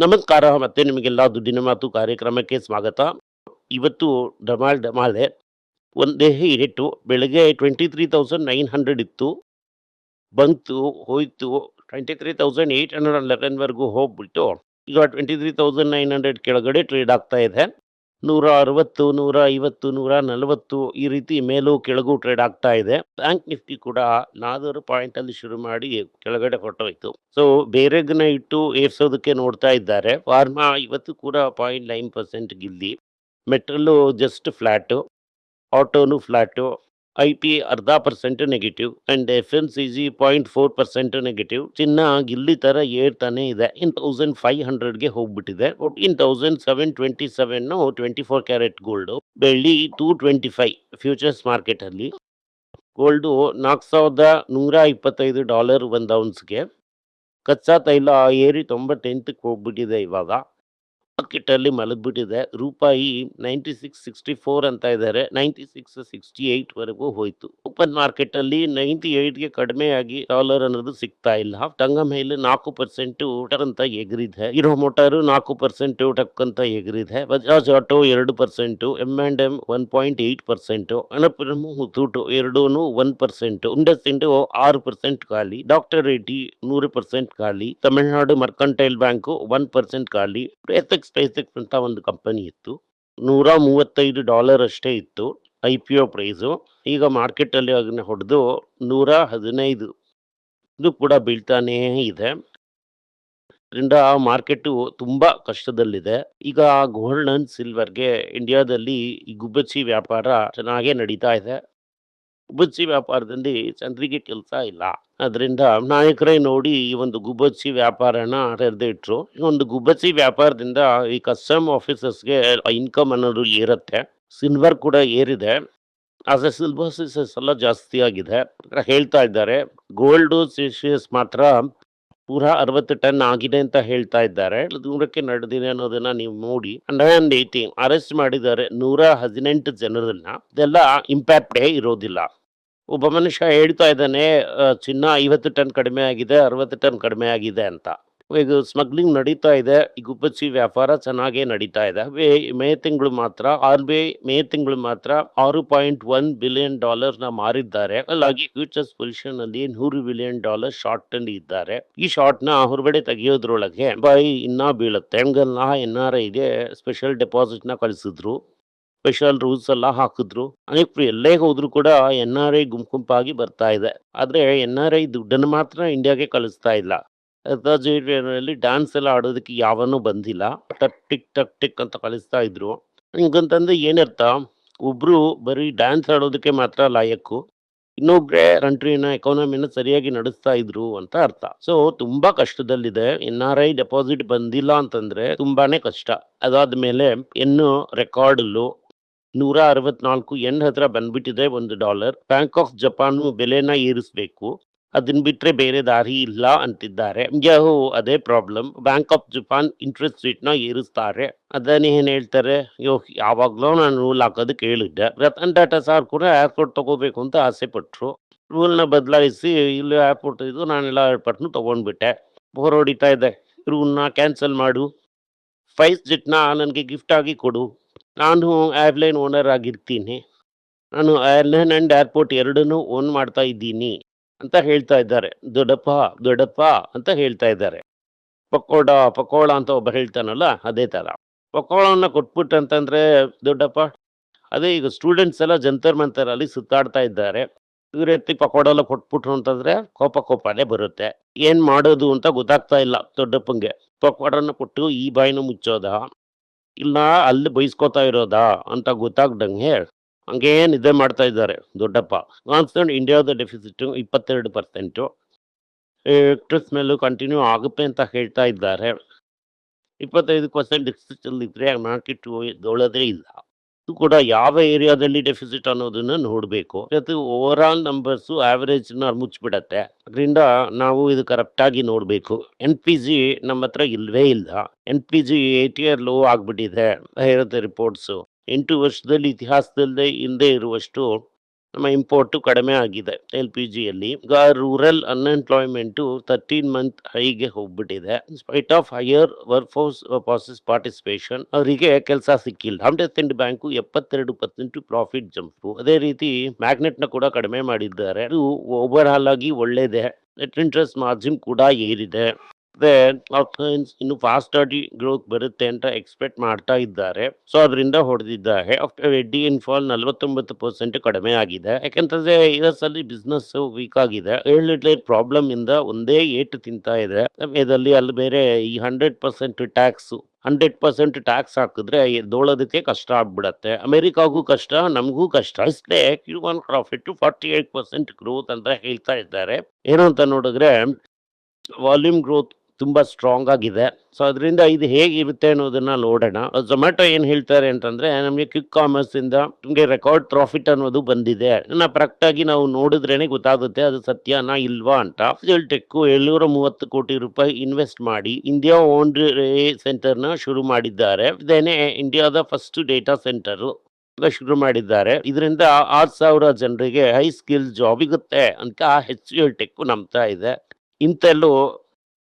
ನಮಸ್ಕಾರ. ಮತ್ತೆ ನಿಮಗೆಲ್ಲ ದುಡ್ಡಿನ ಮಾತು ಕಾರ್ಯಕ್ರಮಕ್ಕೆ ಸ್ವಾಗತ. ಇವತ್ತು ಡಮಾಲ್ ಡಮಾಲೆ ಒಂದೇ ಏಟು. ಬೆಳಗ್ಗೆ 23,900 ಇತ್ತು, ಬಂತು, ಹೋಯ್ತು. 23,811 ವರೆಗೂ ಹೋಗ್ಬಿಟ್ಟು ಈಗ 23,900 ಕೆಳಗಡೆ ಟ್ರೇಡ್ ಆಗ್ತಾ ಇದೆ. 160, 150, 140 ಈ ರೀತಿ ಮೇಲೂ ಕೆಳಗೂ ಟ್ರೇಡ್ ಆಗ್ತಾ ಇದೆ. ಬ್ಯಾಂಕ್ ನಿಫ್ಟಿ ಕೂಡ 400 ಪಾಯಿಂಟ್ ಅಲ್ಲಿ ಶುರು ಮಾಡಿ ಕೆಳಗಡೆ ಹೊರಟೋಯ್ತು. ಸೊ ಬೇರೆಗನ್ನ ಇಟ್ಟು ಏರ್ಸೋದಕ್ಕೆ ನೋಡ್ತಾ ಇದ್ದಾರೆ. ಫಾರ್ಮಾ ಇವತ್ತು ಕೂಡ 0.9% ಗಿಲ್ಲಿ. ಮೆಟಲ್ಲು ಜಸ್ಟ್ ಫ್ಲಾಟು, ಆಟೋನು flat, IT. 0.5% negative and FMCG 0.4% negative. ಚಿನ್ನ ಗಿಲ್ಲಿ ತರ ಏರ್ತಾನೆ ಇದೆ. 1500ಗೆ ಹೋಗ್ಬಿಟ್ಟಿದೆ. 14,727 24 ಕ್ಯಾರೆಟ್ ಗೋಲ್ಡ್. ಬೆಳ್ಳಿ 225 ಫ್ಯೂಚರ್ಸ್ ಮಾರ್ಕೆಟ್ ಅಲ್ಲಿ. ಗೋಲ್ಡು $4,125 ಒಂದು ಔನ್ಸ್ಗೆ. ಕಚ್ಚಾ ತೈಲ ಏರಿ 98ಕ್ಕೆ ಹೋಗ್ಬಿಟ್ಟಿದೆ ಇವಾಗ. ಮಾರ್ಕೆಟ್ ಅಲ್ಲಿ ಮಲಗ್ಬಿಟ್ಟಿದೆ. ರೂಪಾಯಿ 96.64 ಅಂತ ಇದ್ದಾರೆ. 96.68 ವರೆಗೂ ಹೋಯ್ತು. ಓಪನ್ ಮಾರ್ಕೆಟ್ ಅಲ್ಲಿ 98ಗೆ ಕಡಿಮೆ ಆಗಿ ಡಾಲರ್ ಅನ್ನೋದು ಸಿಗ್ತಾ ಇಲ್ಲ. ಟಂಗ ಮೇಲೆ 4% ಅಂತ ಎಗರಿದೆ. ಹೀರೋ ಮೋಟಾರು 4% ಟಕ್ಕಂತ ಎಗರಿದೆ. ಬಜಾಜ್ ಆಟೋ 2%, M&M 1.8%, ಅನಪುರಂ ಮುತ್ತೂಟು ಎರಡೂನು 1%, ಇಂಡಸ್ ಇಂಡ್ 6% ಖಾಲಿ, ಡಾಕ್ಟರ್ ರೇಟಿ 100% ಖಾಲಿ, ತಮಿಳುನಾಡು ಮರ್ಕಂಟೈಲ್ ಬ್ಯಾಂಕು 1% ಖಾಲಿ. ಸ್ಪೇಸ್ ಅಂತ ಒಂದು ಕಂಪನಿ ಇತ್ತು, $135 ಅಷ್ಟೇ ಇತ್ತು IPO ಪ್ರೈಸು. ಈಗ ಮಾರ್ಕೆಟ್ ಅಲ್ಲಿ ಅದನ್ನ ಹೊಡೆದು 115 ಇದು ಕೂಡ ಬೀಳ್ತಾನೇ ಇದೆ. ಇದರಿಂದ ಮಾರ್ಕೆಟ್ ತುಂಬಾ ಕಷ್ಟದಲ್ಲಿದೆ. ಈಗ ಗೋಲ್ಡ್ ಅಂಡ್ ಸಿಲ್ವರ್ಗೆ ಇಂಡಿಯಾದಲ್ಲಿ ಈ ಗುಬ್ಬಚ್ಚಿ ವ್ಯಾಪಾರ ಚೆನ್ನಾಗೇ ನಡೀತಾ ಇದೆ. ಗುಬ್ಬಚ್ಚಿ ವ್ಯಾಪಾರದಲ್ಲಿ ಜನರಿಗೆ ಕೆಲಸ ಇಲ್ಲ. ಅದರಿಂದ ನಾಯಕರೇ ನೋಡಿ ಈ ಒಂದು ಗುಬ್ಬಚ್ಚಿ ವ್ಯಾಪಾರನ ತೆರೆದಿಟ್ರು. ಈ ಒಂದು ಗುಬ್ಬಚ್ಚಿ ವ್ಯಾಪಾರದಿಂದ ಈ ಕಸ್ಟಮ್ ಆಫೀಸರ್ಸ್ಗೆ ಇನ್ಕಮ್ ಅನ್ನೋದು ಏರುತ್ತೆ. ಸಿಲ್ವರ್ ಕೂಡ ಏರಿದೆ. ಆಸ್ ಎ ಸಿಲ್ವರ್ ಎಲ್ಲ ಜಾಸ್ತಿ ಆಗಿದೆ ಹೇಳ್ತಾ ಇದ್ದಾರೆ. ಗೋಲ್ಡ್ ಸೀಶಿಯಸ್ ಮಾತ್ರ 160 ಟನ್ ಆಗಿದೆ ಅಂತ ಹೇಳ್ತಾ ಇದ್ದಾರೆ. ದೂರಕ್ಕೆ ನಡೆದಿದೆ ಅನ್ನೋದನ್ನ ನೀವು ನೋಡಿ. 118 ಅರೆಸ್ಟ್ ಮಾಡಿದ್ದಾರೆ 118 ಜನರನ್ನ. ಇದೆಲ್ಲ ಇಂಪ್ಯಾಕ್ಟ್ ಇರೋದಿಲ್ಲ. ಒಬ್ಬ ಮನುಷ್ಯ ಹೇಳ್ತಾ ಇದ್ದಾನೆ ಚಿನ್ನ 50 ಟನ್ ಕಡಿಮೆ ಆಗಿದೆ, 60 ಟನ್ ಕಡಿಮೆ ಆಗಿದೆ ಅಂತ. ಈಗ ಸ್ಮಗ್ಲಿಂಗ್ ನಡೀತಾ ಇದೆ. ಈ ಗುಬ್ಬಚ್ಚಿ ವ್ಯಾಪಾರ ಚೆನ್ನಾಗೇ ನಡೀತಾ ಇದೆ. ಮೇ ತಿಂಗಳು ಮಾತ್ರ ಮೇ ತಿಂಗಳು ಮಾತ್ರ $6.1 ಬಿಲಿಯನ್ ನ ಮಾರಿದ್ದಾರೆ. ಅಲ್ಲಾಗಿ ಫ್ಯೂಚರ್ಸ್ ಪೊಸಿಷನ್ ಅಲ್ಲಿ $100 ಬಿಲಿಯನ್ ಶಾರ್ಟ್ ಅಲ್ಲಿ ಇದ್ದಾರೆ. ಈ ಶಾರ್ಟ್ ನ ಹೊರಗಡೆ ತೆಗೆಯೋದ್ರೊಳಗೆ ಇನ್ನ ಬೀಳುತ್ತೆ. ಹೆಂಗಲ್ಲ NRIಗೆ ಸ್ಪೆಷಲ್ ಡೆಪಾಸಿಟ್ ನ ಕಳಿಸಿದ್ರು, ಸ್ಪೆಷಲ್ ರೂಲ್ಸ್ ಎಲ್ಲ ಹಾಕಿದ್ರು. ಅನೇಕರು ಎಲ್ಲೇ ಹೋದ್ರು ಕೂಡ NRI ಗುಂಪಾಗಿ ಬರ್ತಾ ಇದೆ. ಆದ್ರೆ NRI ದುಡ್ಡನ್ನು ಮಾತ್ರ ಇಂಡಿಯಾಗೆ ಕಳಿಸ್ತಾ ಇಲ್ಲ. ನಲ್ಲಿ ಡ್ಯಾನ್ಸ್ ಎಲ್ಲ ಆಡೋದಕ್ಕೆ ಯಾವನೂ ಬಂದಿಲ್ಲ. ಟಕ್ ಟಿಕ್ ಅಂತ ಕಳಿಸ್ತಾ ಇದ್ರು. ಹಿಂಗಂತಂದ್ರೆ ಏನರ್ಥ, ಒಬ್ರು ಬರೀ ಡ್ಯಾನ್ಸ್ ಆಡೋದಕ್ಕೆ ಮಾತ್ರ ಲಾಯಕ್ಕು, ಇನ್ನೊಬ್ರೆ ಕಂಟ್ರಿನ ಎಕಾನಮಿನ ಸರಿಯಾಗಿ ನಡೆಸ್ತಾ ಇದ್ರು ಅಂತ ಅರ್ಥ. ಸೊ ತುಂಬಾ ಕಷ್ಟದಲ್ಲಿದೆ. NRI ಡೆಪಾಸಿಟ್ ಬಂದಿಲ್ಲ ಅಂತಂದ್ರೆ ತುಂಬಾನೇ ಕಷ್ಟ. ಅದಾದ್ಮೇಲೆ ಇನ್ನು ರೆಕಾರ್ಡ್ 164 ಎನ್ ಹತ್ರ ಬಂದ್ಬಿಟ್ಟಿದೆ $1. ಬ್ಯಾಂಕ್ ಆಫ್ ಜಪಾನ್ ಬೆಲೆನ ಏರಿಸ್ಬೇಕು, ಅದನ್ನ ಬಿಟ್ರೆ ಬೇರೆ ದಾರಿ ಇಲ್ಲ ಅಂತಿದ್ದಾರೆ. ಇಂಡಿಯಾವು ಅದೇ problem. Bank of Japan interest rate ನ ಏರಿಸ್ತಾರೆ. ಅದನ್ನ ಏನ್ ಹೇಳ್ತಾರೆ, ಯಾವಾಗ್ಲೂ ನಾನು ರೂಲ್ ಹಾಕೋದಕ್ಕೆ ಹೇಳಿದ್ದೆ. ರತನ್ ಟಾಟಾ ಸಾರ್ ಕೂಡ ಏರ್ಪೋರ್ಟ್ ತಗೋಬೇಕು ಅಂತ ಆಸೆ ಪಟ್ರು. ರೂಲ್ ನ ಬದಲಾಯಿಸಿ ಇಲ್ಲಿ ಏರ್ಪೋರ್ಟ್ ಇದು ನಾನೆಲ್ಲ ಏರ್ಪೋರ್ಟ್ನು ತಗೊಂಡ್ಬಿಟ್ಟೆ. ಬೋರ್ ಹೊಡಿತಾ ಇದೆ, ರೂಲ್ ನ ಕ್ಯಾನ್ಸಲ್ ಮಾಡು, ಸ್ಪೈಸ್ ಜೆಟ್ ನ ನನಗೆ ಗಿಫ್ಟ್ ಆಗಿ ಕೊಡು, ನಾನು ಏರ್ಲೈನ್ ಓನರ್ ಆಗಿರ್ತೀನಿ, ನಾನು ಏರ್ಲೈನ್ ಅಂಡ್ ಏರ್ಪೋರ್ಟ್ ಎರಡನ್ನೂ ಓನ್ ಮಾಡ್ತಾ ಇದ್ದೀನಿ ಅಂತ ಹೇಳ್ತಾ ಇದ್ದಾರೆ. ದೊಡ್ಡಪ್ಪ ಅಂತ ಹೇಳ್ತಾ ಇದ್ದಾರೆ. ಪಕೋಡ ಅಂತ ಒಬ್ಬ ಹೇಳ್ತಾನಲ್ಲ, ಅದೇ ತರ ಪಕೋಡವನ್ನ ಕೊಟ್ಬಿಟ್ಟು ಅಂತಂದ್ರೆ ದೊಡ್ಡಪ್ಪ. ಅದೇ ಈಗ ಸ್ಟೂಡೆಂಟ್ಸ್ ಎಲ್ಲ ಜಂತರ್ ಮಂತರ್ ಅಲ್ಲಿ ಸುತ್ತಾಡ್ತಾ ಇದ್ದಾರೆ. ಇವ್ರ ಎತ್ತಿ ಪಕೋಡ ಎಲ್ಲ ಕೊಟ್ಬಿಟ್ರು ಅಂತಂದ್ರೆ ಕೋಪನೇ ಬರುತ್ತೆ. ಏನ್ ಮಾಡೋದು ಅಂತ ಗೊತ್ತಾಗ್ತಾ ಇಲ್ಲ ದೊಡ್ಡಪ್ಪಂಗೆ. ಪಕೋಡನ ಕೊಟ್ಟು ಈ ಬಾಯಿನ ಮುಚ್ಚೋದ, ಇಲ್ಲ ಅಲ್ಲಿ ಬೈಸ್ಕೋತಾ ಇರೋದಾ ಅಂತ ಗೊತ್ತಾಗ್ದಂಗೆ ಹಂಗೇ ನಿದ್ದೆ ಮಾಡ್ತಾ ಇದ್ದಾರೆ ದೊಡ್ಡಪ್ಪ. ಕಾನ್ಸ್ಟೆಂಟ್ ಇಂಡಿಯಾದ ಡೆಫಿಸಿಟ್ 22%. ಎಕ್ಟ್ರೆಸ್ ಮೇಲೂ ಕಂಟಿನ್ಯೂ ಆಗುತ್ತೆ ಅಂತ ಹೇಳ್ತಾ ಇದ್ದಾರೆ. 25% ಡೆಫಿಸಿಟ್ ಅಲ್ಲಿ ಇದ್ರೆ ಮಾರ್ಕೆಟ್ ದೊಳದೇ ಇಲ್ಲ. ಇದು ಕೂಡ ಯಾವ ಏರಿಯಾದಲ್ಲಿ ಡೆಫಿಸಿಟ್ ಅನ್ನೋದನ್ನ ನೋಡ್ಬೇಕು. ಅದು ಓವರ್ ಆಲ್ ನಂಬರ್ಸ್ ಆವರೇಜ್ ನ ಮುಚ್ಚಿಬಿಡತ್ತೆ. ಅದರಿಂದ ನಾವು ಇದು ಕರೆಕ್ಟ್ ಆಗಿ ನೋಡ್ಬೇಕು. NPG ನಮ್ಮ ಹತ್ರ ಇಲ್ವೇ ಇಲ್ಲ. NPG 8 ಇಯರ್ ಲೋ ಆಗ್ಬಿಟ್ಟಿದೆ. ಇರುತ್ತೆ ರಿಪೋರ್ಟ್ಸ್. 8 ವರ್ಷದಲ್ಲಿ ಇತಿಹಾಸದಲ್ಲೇ ಹಿಂದೆ ಇರುವಷ್ಟು ನಮ್ಮ ಇಂಪೋರ್ಟು ಕಡಿಮೆ ಆಗಿದೆ LPGಯಲ್ಲಿ. ಈಗ ರೂರಲ್ ಅನ್ಎಂಪ್ಲಾಯ್ಮೆಂಟು 13 ಮಂತ್ ಹೈಗೆ ಹೋಗ್ಬಿಟ್ಟಿದೆ. Spite of higher work force participation ಅವರಿಗೆ ಕೆಲಸ ಸಿಕ್ಕಿಲ್ಲ. End bank 72% profit jump. ಅದೇ ರೀತಿ ಮ್ಯಾಗ್ನೆಟ್ನ ಕೂಡ ಕಡಿಮೆ ಮಾಡಿದ್ದಾರೆ. ಇದು ಓವರ್ ಆಲ್ ಆಗಿ ಒಳ್ಳೇದೇ. ನೆಟ್ ಇಂಟ್ರೆಸ್ಟ್ ಮಾರ್ಜಿನ್ ಕೂಡ ಏರಿದೆ. ಇನ್ನು ಫಾಸ್ಟ್ ಆಗಿ ಗ್ರೋತ್ ಬರುತ್ತೆ ಅಂತ ಎಕ್ಸ್ಪೆಕ್ಟ್ ಮಾಡ್ತಾ ಇದ್ದಾರೆ. ಸೊ ಅದರಿಂದ ಹೊಡೆದಿದ್ದಾರೆ. ಆಫ್ಟರ್ ಎಡ್ಡಿ ಇನ್ಫಾಲ್ 49% ಕಡಿಮೆ ಆಗಿದೆ. ಯಾಕೆಂತಂದ್ರೆ US ಅಲ್ಲಿ ಬಿಸ್ನೆಸ್ ವೀಕ್ ಆಗಿದೆ. ಪ್ರಾಬ್ಲಮ್ ಇಂದ ಒಂದೇ ಏಟು ತಿಂತಾ ಇದೆ. ಸಮಯದಲ್ಲಿ ಅಲ್ಲಿ ಬೇರೆ ಈ 100% ಟ್ಯಾಕ್ಸ್ ಹಾಕಿದ್ರೆ ಎದ್ದೋಳೋದಕ್ಕೆ ಕಷ್ಟ ಆಗ್ಬಿಡತ್ತೆ. ಅಮೆರಿಕಾಗೂ ಕಷ್ಟ, ನಮಗೂ ಕಷ್ಟ. ಇಷ್ಟೇ Q1 ಪ್ರಾಫಿಟ್ 48% ಗ್ರೋತ್ ಅಂತ ಹೇಳ್ತಾ ಇದ್ದಾರೆ. ಏನು ಅಂತ ನೋಡಿದ್ರೆ ವಾಲ್ಯೂಮ್ ಗ್ರೋತ್ ತುಂಬಾ ಸ್ಟ್ರಾಂಗ್ ಆಗಿದೆ. ಸೊ ಅದರಿಂದ ಇದು ಹೇಗಿರುತ್ತೆ ಅನ್ನೋದನ್ನ ನೋಡೋಣ. ಝೊಮ್ಯಾಟೊ ಏನ್ ಹೇಳ್ತಾರೆ ಅಂತಂದ್ರೆ ನಮಗೆ ಕ್ವಿಕ್ ಕಾಮರ್ಸ್ ಇಂದ ನಿಮಗೆ ರೆಕಾರ್ಡ್ ಪ್ರಾಫಿಟ್ ಅನ್ನೋದು ಬಂದಿದೆ. ಕರೆಕ್ಟ್ ಆಗಿ ನಾವು ನೋಡಿದ್ರೇನೆ ಗೊತ್ತಾಗುತ್ತೆ ಅದು ಸತ್ಯನಾ ಇಲ್ವಾ ಅಂತ. ಟೆಕ್ 730 ಕೋಟಿ ರೂಪಾಯಿ ಇನ್ವೆಸ್ಟ್ ಮಾಡಿ ಇಂಡಿಯಾ ಓನ್ ಸೆಂಟರ್ ನ ಶುರು ಮಾಡಿದ್ದಾರೆ. ಇದೇನೆ ಇಂಡಿಯಾದ ಫಸ್ಟ್ ಡೇಟಾ ಸೆಂಟರ್ ಶುರು ಮಾಡಿದ್ದಾರೆ. ಇದರಿಂದ 6,000 ಜನರಿಗೆ ಹೈ ಸ್ಕಿಲ್ ಜಾಬ್ ಸಿಗುತ್ತೆ ಅಂತ HCL ಟೆಕ್ ನಂಬ್ತಾ ಇದೆ. ಇಂತೆಲ್ಲೂ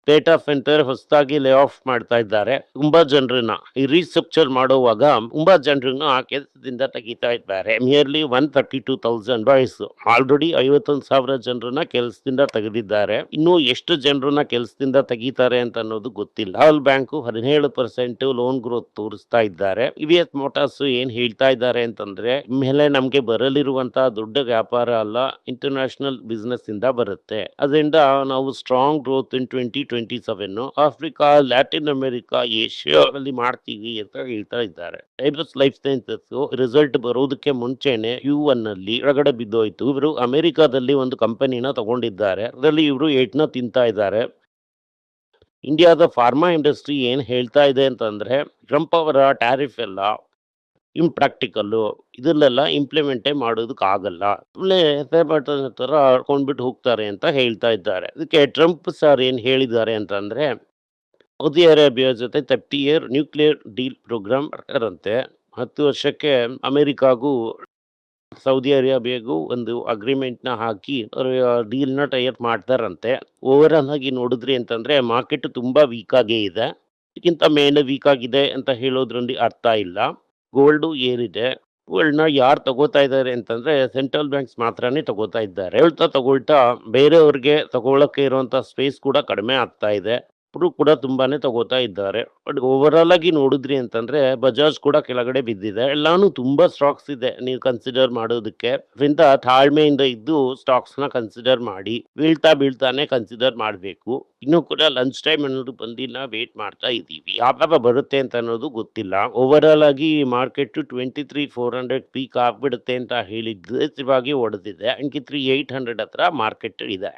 ಡೇಟಾ ಸೆಂಟರ್ ಹೊಸದಾಗಿ ಲೇ ಆಫ್ ಮಾಡ್ತಾ ಇದ್ದಾರೆ. ತುಂಬಾ ಜನರನ್ನ ಈ ರೀಸ್ಟ್ರಕ್ಚರ್ ಮಾಡುವಾಗ ತುಂಬಾ ಜನರನ್ನ ಕೆಲಸದಿಂದ ತೆಗಿತಾ ಇದ್ದಾರೆ. Nearly 132,000 employees. ಆಲ್ರೆಡಿ 51,000 ಜನರನ್ನ ಕೆಲಸದಿಂದ ತೆಗೆದಿದ್ದಾರೆ. ಇನ್ನು ಎಷ್ಟು ಜನರನ್ನ ಕೆಲಸದಿಂದ ತೆಗಿತಾರೆ ಅಂತ ಅನ್ನೋದು ಗೊತ್ತಿಲ್ಲ. ಆಲ್ ಬ್ಯಾಂಕು 17% ಲೋನ್ ಗ್ರೋತ್ ತೋರಿಸ್ತಾ ಇದ್ದಾರೆ. EVS ಮೋಟಾರ್ಸ್ ಏನ್ ಹೇಳ್ತಾ ಇದ್ದಾರೆ ಅಂತಂದ್ರೆ ಮೇಲೆ ನಮ್ಗೆ ಬರಲಿರುವಂತಹ ದೊಡ್ಡ ವ್ಯಾಪಾರ ಅಲ್ಲ, ಇಂಟರ್ನ್ಯಾಷನಲ್ ಬಿಸ್ನೆಸ್ ಇಂದ ಬರುತ್ತೆ. ಅದರಿಂದ ನಾವು strong growth in 2027 Africa, Latin America, ಏಷ್ಯಾದಲ್ಲಿ ಮಾಡ್ತೀವಿ ಅಂತ ಹೇಳ್ತಾ ಇದ್ದಾರೆ. ಟೈಬ್ರಸ್ ಲೈಫ್ ಸೈನ್ಸಸ್ ರಿಸಲ್ಟ್ ಬರೋದಕ್ಕೆ ಮುಂಚೆನೆ Q1 ಅಲ್ಲಿ ಒಳಗಡೆ ಬಿದ್ದೋಯ್ತು. ಇವರು ಅಮೆರಿಕಾದಲ್ಲಿ ಒಂದು ಕಂಪನಿನ ತಗೊಂಡಿದ್ದಾರೆ. ಅದರಲ್ಲಿ ಇವರು 8ನ ತಿಂತಾ ಇದ್ದಾರೆ. ಇಂಡಿಯಾದ ಫಾರ್ಮಾ ಇಂಡಸ್ಟ್ರಿ ಏನ್ ಹೇಳ್ತಾ ಇದೆ ಅಂತಂದ್ರೆ ಟ್ರಂಪ್ ಅವರ ಟ್ಯಾರಿಫ್ ಎಲ್ಲ ಇಂಪ್ರಾಕ್ಟಿಕಲ್ಲು, ಇದನ್ನೆಲ್ಲ ಇಂಪ್ಲಿಮೆಂಟೇ ಮಾಡೋದಕ್ಕಾಗಲ್ಲ, ತರ ಆಡ್ಕೊಂಡ್ಬಿಟ್ಟು ಹೋಗ್ತಾರೆ ಅಂತ ಹೇಳ್ತಾ ಇದ್ದಾರೆ. ಅದಕ್ಕೆ ಟ್ರಂಪ್ ಸರ್ ಏನ್ ಹೇಳಿದ್ದಾರೆ ಅಂತಂದ್ರೆ ಸೌದಿ ಅರೇಬಿಯಾ ಜೊತೆ 30 ಇಯರ್ ನ್ಯೂಕ್ಲಿಯರ್ ಡೀಲ್ ಪ್ರೋಗ್ರಾಮ್ ಅಂತೆ. 10 ವರ್ಷಕ್ಕೆ ಅಮೆರಿಕಾಗೂ ಸೌದಿ ಅರೇಬಿಯಾಗೂ ಒಂದು ಅಗ್ರಿಮೆಂಟ್ ನ ಹಾಕಿ ಡೀಲ್ ನ ಟೈಅಪ್ ಮಾಡ್ತಾರಂತೆ. ಓವರ್ ಆಲ್ ಆಗಿ ನೋಡಿದ್ರಿ ಅಂತಂದ್ರೆ ಮಾರ್ಕೆಟ್ ತುಂಬಾ ವೀಕ್ ಆಗೇ ಇದೆ. ಇದಕ್ಕಿಂತ ಮೇಲೆ ವೀಕ್ ಆಗಿದೆ ಅಂತ ಹೇಳೋದ್ರಲ್ಲಿ ಅರ್ಥ ಇಲ್ಲ. ಗೋಲ್ಡು ಏರಿದೆ. ಗೋಲ್ಡ್ನ ಯಾರು ತಗೋತಾ ಇದ್ದಾರೆ ಅಂತಂದ್ರೆ ಸೆಂಟ್ರಲ್ ಬ್ಯಾಂಕ್ಸ್ ಮಾತ್ರನೇ ತಗೋತಾ ಇದ್ದಾರೆ. ತಗೊಳ್ತಾ ಬೇರೆಯವ್ರಿಗೆ ತಗೊಳಕ್ಕೆ ಇರುವಂತ ಸ್ಪೇಸ್ ಕೂಡ ಕಡಿಮೆ ಆಗ್ತಾ ಇದೆ. ಅವರು ಕೂಡ ತುಂಬಾನೇ ತಗೋತಾ ಇದ್ದಾರೆ. ಬಟ್ ಓವರ್ ಆಲ್ ಆಗಿ ನೋಡಿದ್ರಿ ಅಂತಂದ್ರೆ ಬಜಾಜ್ ಕೂಡ ಕೆಳಗಡೆ ಬಿದ್ದಿದೆ. ಎಲ್ಲಾನು ತುಂಬಾ ಸ್ಟಾಕ್ಸ್ ಇದೆ ನೀವು ಕನ್ಸಿಡರ್ ಮಾಡೋದಕ್ಕೆ. ಅದರಿಂದ ತಾಳ್ಮೆಯಿಂದ ಇದ್ದು ಸ್ಟಾಕ್ಸ್ ನ ಕನ್ಸಿಡರ್ ಮಾಡಿ. ಬೀಳ್ತಾನೆ ಕನ್ಸಿಡರ್ ಮಾಡಬೇಕು. ಇನ್ನೂ ಕೂಡ ಲಂಚ್ ಟೈಮ್ ಅನ್ನೋದು ಬಂದಿಲ್ಲ, ವೇಟ್ ಮಾಡ್ತಾ ಇದ್ದೀವಿ. ಯಾವಾಗ ಬರುತ್ತೆ ಅಂತ ಅನ್ನೋದು ಗೊತ್ತಿಲ್ಲ. ಓವರ್ ಆಲ್ ಆಗಿ ಮಾರ್ಕೆಟ್ 23,400 ಪೀಕ್ ಆಗ್ಬಿಡುತ್ತೆ ಅಂತ ಹೇಳಿದ್ದು ಹೊಡೆದಿದೆ. 23,800 ಹತ್ರ ಮಾರ್ಕೆಟ್ ಇದೆ.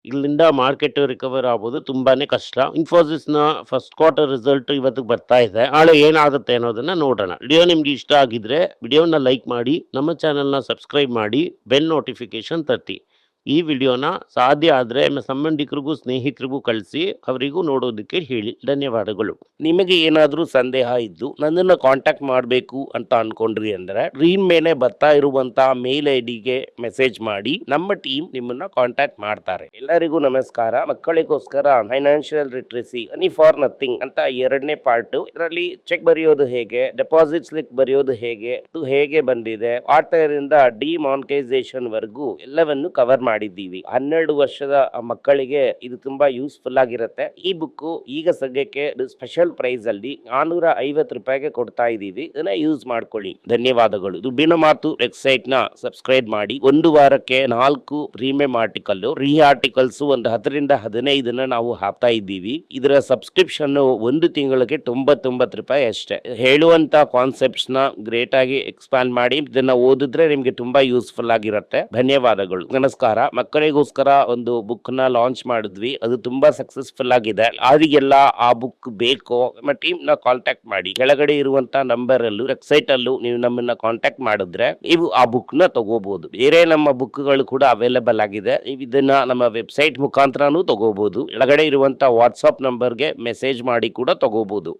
ಇಲ್ಲಿಂದ ಮಾರ್ಕೆಟ್ ರಿಕವರ್ ಆಗೋದು ತುಂಬಾನೇ ಕಷ್ಟ. ಇನ್ಫೋಸಿಸ್ ನ ಫಸ್ಟ್ ಕ್ವಾರ್ಟರ್ ರಿಸಲ್ಟ್ ಇವತ್ತು ಬರ್ತಾ ಇದೆ. ನಾಳೆ ಏನಾಗುತ್ತೆ ಅನ್ನೋದನ್ನ ನೋಡೋಣ. ವಿಡಿಯೋ ನಿಮ್ಗೆ ಇಷ್ಟ ಆಗಿದ್ರೆ ವಿಡಿಯೋನ ಲೈಕ್ ಮಾಡಿ, ನಮ್ಮ ಚಾನೆಲ್ನ ಸಬ್ಸ್ಕ್ರೈಬ್ ಮಾಡಿ, ಬೆಲ್ ನೋಟಿಫಿಕೇಶನ್ ತಟ್ಟಿ. ಈ ವಿಡಿಯೋನ ಸಾಧ್ಯ ಆದ್ರೆ ಸಂಬಂಧಿಕರಿಗೂ ಸ್ನೇಹಿತರಿಗೂ ಕಳಿಸಿ, ಅವರಿಗೂ ನೋಡೋದಕ್ಕೆ ಹೇಳಿ. ಧನ್ಯವಾದಗಳು. ನಿಮಗೆ ಏನಾದ್ರೂ ಸಂದೇಹ ಇದ್ದು ನನ್ನನ್ನು ಕಾಂಟ್ಯಾಕ್ಟ್ ಮಾಡಬೇಕು ಅಂತ ಅನ್ಕೊಂಡ್ರಿ ಅಂದ್ರೆ ಸ್ಕ್ರೀನ್ ಮೇಲೆ ಬರ್ತಾ ಇರುವಂತ ಮೇಲ್ ಐಡಿಗೆ ಮೆಸೇಜ್ ಮಾಡಿ, ನಮ್ಮ ಟೀಮ್ ನಿಮ್ಮನ್ನ ಕಾಂಟ್ಯಾಕ್ಟ್ ಮಾಡ್ತಾರೆ. ಎಲ್ಲರಿಗೂ ನಮಸ್ಕಾರ. ಮಕ್ಕಳಿಗೋಸ್ಕರ financial literacy any for nothing ಅಂತ 2ನೇ ಪಾರ್ಟ್. ಇದರಲ್ಲಿ ಚೆಕ್ ಬರೆಯೋದು ಹೇಗೆ, ಡೆಪಾಸಿಟ್ ಸ್ಲಿಪ್ ಬರೆಯೋದು ಹೇಗೆ, ಇದು ಹೇಗೆ ಬಂದಿದೆ, ಆಟರಿಂದ ಡಿಮಾನಿಟೈಸೇಷನ್ ವರೆಗೂ ಎಲ್ಲವನ್ನು ಕವರ್ ಮಾಡಿದ್ದೀವಿ. 12 ವರ್ಷದ ಮಕ್ಕಳಿಗೆ ಇದು ತುಂಬಾ ಯೂಸ್ಫುಲ್ ಆಗಿರುತ್ತೆ. ಈ ಬುಕ್ ಈಗ ಸದ್ಯಕ್ಕೆ ಸ್ಪೆಷಲ್ ಪ್ರೈಸ್ ಅಲ್ಲಿ 450 ರೂಪಾಯಿಗೆ ಕೊಡ್ತಾ ಇದೀವಿ. ಇದನ್ನ ಯೂಸ್ ಮಾಡ್ಕೊಳ್ಳಿ. ಧನ್ಯವಾದಗಳು. ದುಡ್ಡಿನ ಮಾತು ವೆಬ್ಸೈಟ್ ನ ಸಬ್ಸ್ಕ್ರೈಬ್ ಮಾಡಿ. ಒಂದು ವಾರಕ್ಕೆ 4 ಪ್ರೀಮಿಯಂ ಆರ್ಟಿಕಲ್, ಆರ್ಟಿಕಲ್ಸ್ ಒಂದು 10ರಿಂದ 15 ನಾವು ಹಾಕ್ತಾ ಇದ್ದೀವಿ. ಇದರ ಸಬ್ಸ್ಕ್ರಿಪ್ಷನ್ ಒಂದು ತಿಂಗಳಿಗೆ 99 ರೂಪಾಯಿ ಅಷ್ಟೇ. ಹೇಳುವಂತ ಕಾನ್ಸೆಪ್ಟ್ಸ್ ನ ಗ್ರೇಟ್ ಆಗಿ ಎಕ್ಸ್ಪ್ಯಾಂಡ್ ಮಾಡಿ ಇದನ್ನ ಓದಿದ್ರೆ ನಿಮ್ಗೆ ತುಂಬಾ ಯೂಸ್ಫುಲ್ ಆಗಿರುತ್ತೆ. ಧನ್ಯವಾದಗಳು. ನಮಸ್ಕಾರ. ಮಕ್ಕಳಿಗೋಸ್ಕರ ಒಂದು ಬುಕ್ ನ ಲಾಂಚ್ ಮಾಡಿದ್ವಿ. ಅದು ತುಂಬಾ ಸಕ್ಸಸ್ಫುಲ್ ಆಗಿದೆ. ಅವರಿಗೆಲ್ಲ ಆ ಬುಕ್ ಬೇಕು, ನಮ್ಮ ಟೀಮ್ ನ ಕಾಂಟ್ಯಾಕ್ಟ್ ಮಾಡಿ. ಕೆಳಗಡೆ ಇರುವಂತ ನಂಬರ್ ಅಲ್ಲೂ ವೆಬ್ಸೈಟ್ ಅಲ್ಲೂ ನೀವು ನಮ್ಮನ್ನ ಕಾಂಟ್ಯಾಕ್ಟ್ ಮಾಡಿದ್ರೆ ನೀವು ಆ ಬುಕ್ ನ ತಗೋಬಹುದು. ಬೇರೆ ನಮ್ಮ ಬುಕ್ ಗಳು ಕೂಡ ಅವೈಲೇಬಲ್ ಆಗಿದೆ. ನೀವು ಇದನ್ನ ನಮ್ಮ ವೆಬ್ಸೈಟ್ ಮುಖಾಂತರನೂ ತಗೋಬಹುದು. ಕೆಳಗಡೆ ಇರುವಂತ ವಾಟ್ಸ್ಆಪ್ ನಂಬರ್ಗೆ ಮೆಸೇಜ್ ಮಾಡಿ ಕೂಡ ತಗೋಬಹುದು.